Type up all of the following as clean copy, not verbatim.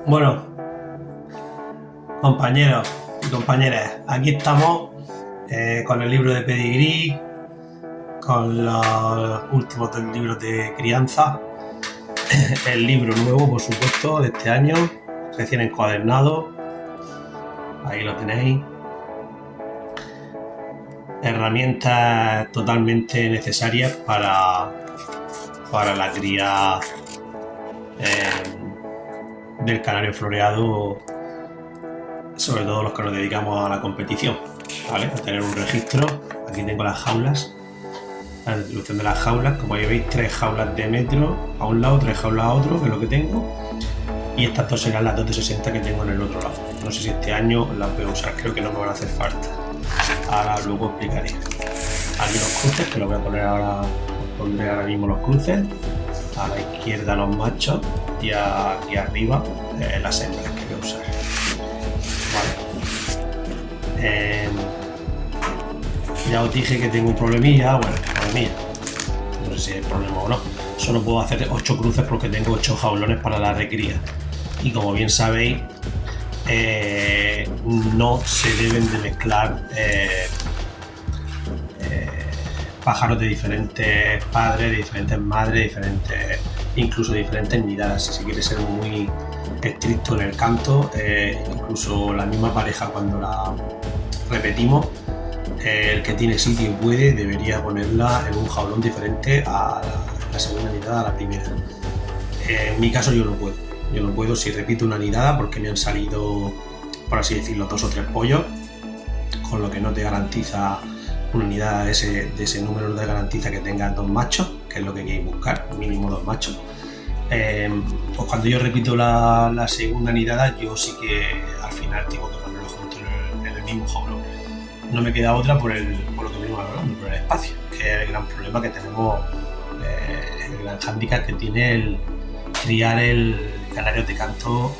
Bueno, compañeros y compañeras, aquí estamos con el libro de Pedigrí, con los últimos dos libros de crianza, el libro nuevo, por supuesto, de este año, recién encuadernado, ahí lo tenéis. Herramientas totalmente necesarias para la cría del canario floreado, sobre todo los que nos dedicamos a la competición, ¿vale? A tener un registro. Aquí tengo las jaulas, la distribución de las jaulas. Como ya veis, 3 jaulas de metro a un lado, 3 jaulas a otro, que es lo que tengo. Y estas dos serán las 2 de 60 que tengo en el otro lado. No sé si este año las voy a usar, creo que no me van a hacer falta. Ahora luego explicaré. Aquí los cruces, que los voy a poner ahora. Pondré ahora mismo los cruces. A la izquierda los machos y aquí arriba las hembras que voy a usar. Vale. Ya os dije que tengo un problemilla. Bueno, problemilla. No sé si es problema o no. Solo puedo hacer 8 cruces porque tengo 8 jaulones para la recría. Y como bien sabéis, no se deben de mezclar pájaros de diferentes padres, de diferentes madres, incluso diferentes nidadas. Si se quiere ser muy estricto en el canto, incluso la misma pareja, cuando la repetimos, el que tiene sitio y puede, debería ponerla en un jaulón diferente a la segunda nidada, a la primera. En mi caso yo no puedo si repito una nidada, porque me han salido, por así decirlo, 2 o 3 pollos, con lo que no te garantiza una nidada de ese número, no te garantiza que tengas 2 machos, que es lo que queréis buscar, mínimo 2 machos. Pues cuando yo repito la segunda nidada, yo sí que al final tengo que ponerlo junto en el mismo jaulón. No me queda otra por lo que venimos hablando, por el espacio, que es el gran problema que tenemos, el gran hándicap que tiene el criar el canario de canto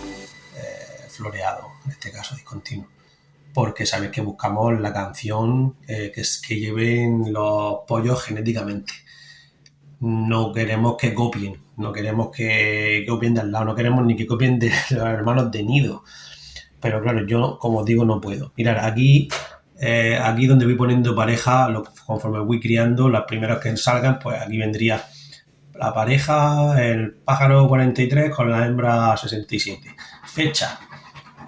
floreado, en este caso discontinuo, porque sabéis que buscamos la canción que lleven los pollos genéticamente. No queremos que copien, no queremos que copien de al lado, no queremos ni que copien de los hermanos de nido. Pero claro, yo, como os digo, no puedo. Mirad, aquí donde voy poniendo pareja, conforme voy criando, las primeras que salgan, pues aquí vendría la pareja, el pájaro 43 con la hembra 67. Fecha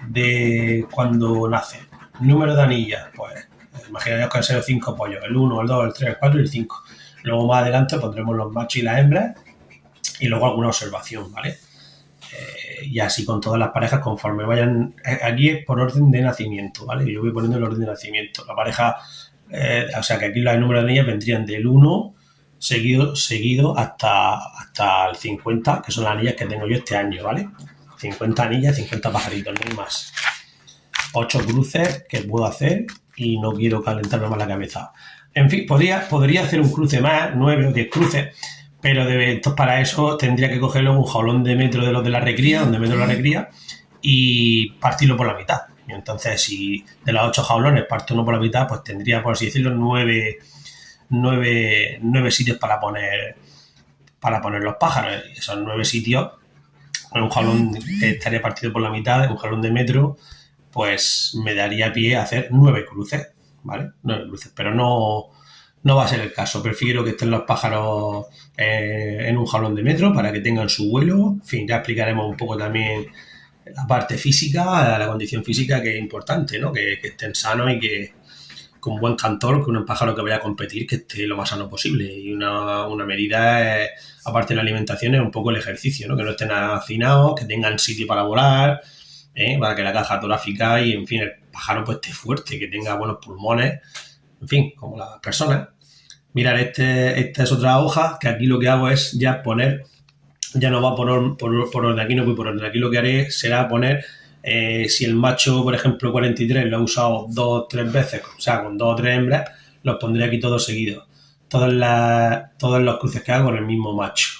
de cuando nace. Número de anillas, pues imaginaos que han sido 5 pollos, el 1, el 2, el 3, el 4 y el 5. Luego más adelante pondremos los machos y las hembras y luego alguna observación, ¿vale? Y así con todas las parejas conforme vayan. Aquí es por orden de nacimiento, ¿vale? Yo voy poniendo el orden de nacimiento. La pareja, o sea que aquí los números de anillas vendrían del 1 seguido hasta el 50, que son las anillas que tengo yo este año, ¿vale? 50 anillas, 50 pajaritos, no hay más. 8 cruces que puedo hacer y no quiero calentarme más la cabeza. En fin, podría hacer un cruce más, 9 o 10 cruces, pero para eso tendría que coger luego un jaulón de metro de los de la recría, donde meto la recría, y partirlo por la mitad. Y entonces, si de los 8 jaulones parto uno por la mitad, pues tendría, por así decirlo, 9 sitios para poner los pájaros. Esos 9 sitios, con un jaulón que estaría partido por la mitad, un jaulón de metro, pues me daría pie a hacer 9 cruces, ¿vale? 9 cruces, pero no va a ser el caso. Prefiero que estén los pájaros en un jaulón de metro para que tengan su vuelo. En fin, ya explicaremos un poco también la parte física, la condición física, que es importante, ¿no? Que estén sanos y que con buen cantor, que un pájaro que vaya a competir, que esté lo más sano posible. Y una medida, aparte de la alimentación, es un poco el ejercicio, ¿no? Que no estén hacinados, que tengan sitio para volar, para que la caja torácica y, en fin, el pájaro pues esté fuerte, que tenga buenos pulmones, en fin, como las personas. Mirad, esta es otra hoja, que aquí lo que hago es ya poner, ya no va por orden, aquí no voy por orden, aquí lo que haré será poner, si el macho, por ejemplo, 43, lo he usado 2 o 3 veces, o sea, con 2 o 3 hembras, los pondré aquí todos seguidos. Todos los cruces que hago con el mismo macho.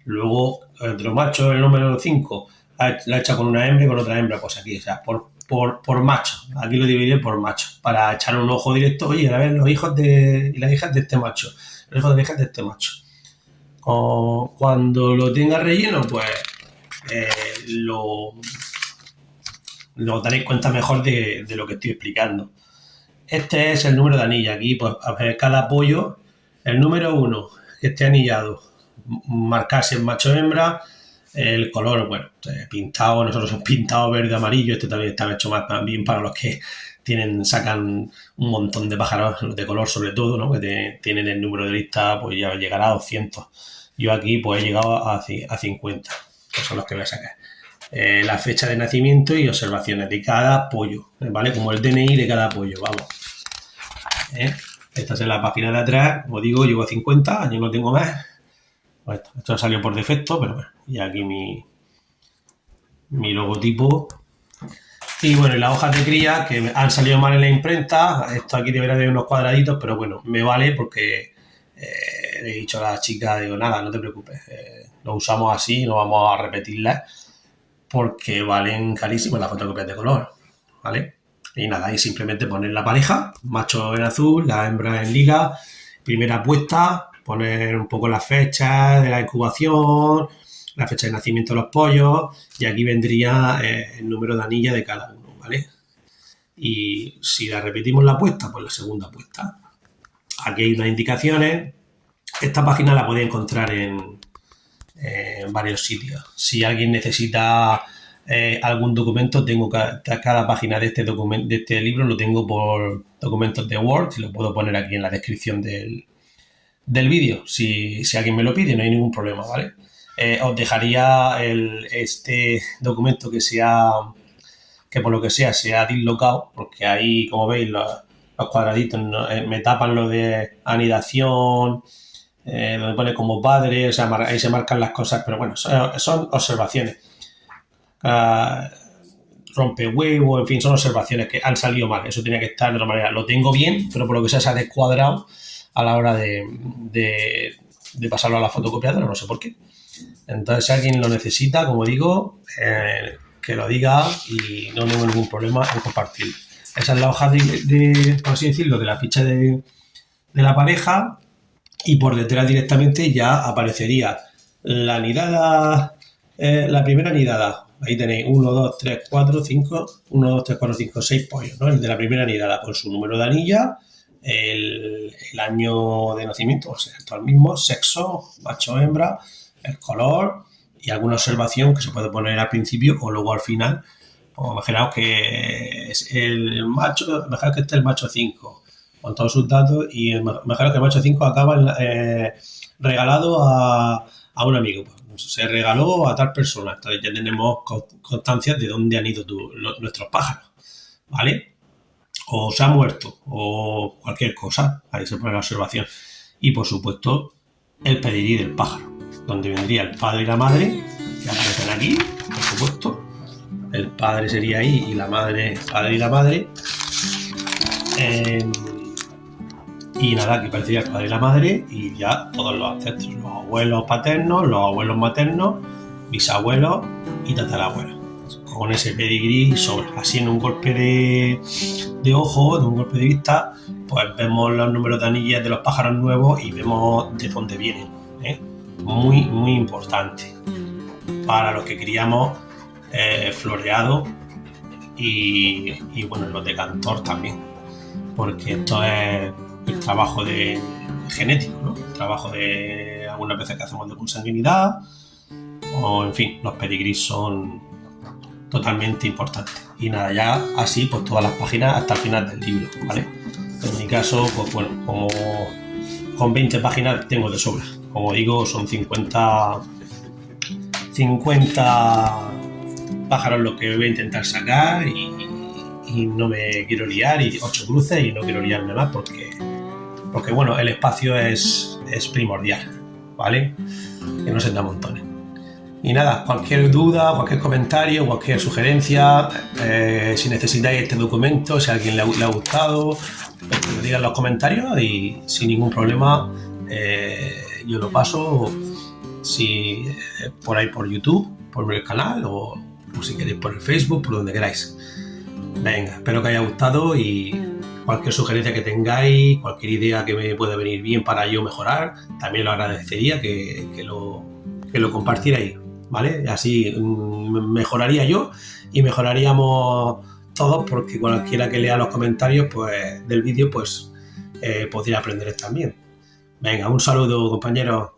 Luego, otro macho, el número 5, la he hecho con una hembra y con otra hembra, pues aquí, o sea, por macho. Aquí lo dividiré por macho, para echar un ojo directo. Oye, a ver, los hijos y las hijas de este macho, los hijos de las hijas de este macho. Cuando lo tenga relleno, pues lo os daréis cuenta mejor de lo que estoy explicando. Este es el número de anilla. Aquí, pues, a ver, cada pollo, el número 1 que esté anillado, marcar si es macho o hembra, el color, bueno, pintado, nosotros hemos pintado verde, amarillo, este también está hecho más bien para los que sacan un montón de pájaros de color sobre todo, ¿no? Que tienen el número de lista, pues ya llegará a 200. Yo aquí pues he llegado a 50, que son los que voy a sacar. La fecha de nacimiento y observaciones de cada pollo, ¿vale? Como el DNI de cada pollo, vamos. Esta es la página de atrás, como digo, llevo a 50, años no tengo más. Bueno, esto salió por defecto, pero bueno, y aquí mi logotipo. Y bueno, y las hojas de cría que han salido mal en la imprenta, esto aquí debería haber unos cuadraditos, pero bueno, me vale porque le he dicho a la chica, digo, nada, no te preocupes, lo usamos así, no vamos a repetirlas porque valen carísimas las fotocopias de color, ¿vale? Y nada, y simplemente poner la pareja, macho en azul, la hembra en liga, primera puesta, poner un poco las fechas de la incubación, la fecha de nacimiento de los pollos, y aquí vendría el número de anilla de cada uno, ¿vale? Y si la repetimos la puesta, pues la segunda puesta. Aquí hay unas indicaciones. Esta página la podéis encontrar en varios sitios. Si alguien necesita algún documento, tengo cada página de este libro lo tengo por documentos de Word y lo puedo poner aquí en la descripción del vídeo. Si alguien me lo pide, no hay ningún problema, ¿vale? Os dejaría este documento que por lo que sea se ha dislocado, porque ahí, como veis, los cuadraditos me tapan lo de anidación, donde pone como padre, o sea, ahí se marcan las cosas, pero bueno, son observaciones. Rompehuevo, en fin, son observaciones que han salido mal, eso tenía que estar de otra manera. Lo tengo bien, pero por lo que sea se ha descuadrado a la hora de pasarlo a la fotocopiadora, no sé por qué. Entonces, si alguien lo necesita, como digo, que lo diga y no tengo ningún problema en compartirlo. Esa es la hoja por así decirlo, de la ficha de la pareja, y por detrás directamente ya aparecería la nidada, la primera nidada. Ahí tenéis 1, 2, 3, 4, 5, 1, 2, 3, 4, 5, 6 pollos, ¿no? El de la primera nidada con su número de anilla, el año de nacimiento, o sea, esto es el mismo, sexo, macho o hembra, el color y alguna observación que se puede poner al principio o luego al final. O imaginaos que es el macho, imaginaos que este es el macho 5 con todos sus datos, y imaginaos que el macho 5 acaba regalado a un amigo. Pues se regaló a tal persona, entonces ya tenemos constancia de dónde han ido nuestros pájaros, ¿vale? O se ha muerto o cualquier cosa, ahí se pone la observación. Y por supuesto el pedigrí del pájaro, donde vendría el padre y la madre, que aparecen aquí, por supuesto. El padre sería ahí y la madre, el padre y la madre. Y nada, aquí aparecería el padre y la madre y ya todos los ancestros, los abuelos paternos, los abuelos maternos, bisabuelos y tatarabuelos. Con ese pedigrí sobre, así en un golpe de ojo, de un golpe de vista, pues vemos los números de anillas de los pájaros nuevos y vemos de dónde vienen, ¿eh? Muy, muy importante para los que criamos floreado y bueno, los de cantor también, porque esto es el trabajo de genético, ¿no? El trabajo de algunas veces que hacemos de consanguinidad, o en fin, los pedigrís son totalmente importantes. Y nada, ya así pues todas las páginas hasta el final del libro, ¿vale? En mi caso, pues bueno, como con 20 páginas tengo de sobra. Como digo, son 50 pájaros los que voy a intentar sacar y no me quiero liar, y 8 cruces y no quiero liarme más porque bueno, el espacio es primordial, ¿vale? Que no se da montones. Y nada, cualquier duda, cualquier comentario, cualquier sugerencia, si necesitáis este documento, si a alguien le ha gustado, pues que lo digan en los comentarios y sin ningún problema yo lo paso, si por ahí por YouTube, por el canal, o si queréis por el Facebook, por donde queráis. Venga, espero que haya gustado y cualquier sugerencia que tengáis, cualquier idea que me pueda venir bien para yo mejorar, también lo agradecería que lo compartierais. ¿vale? Así mejoraría yo y mejoraríamos todos, porque cualquiera que lea los comentarios pues, del vídeo pues podría aprender también. Venga, un saludo, compañeros.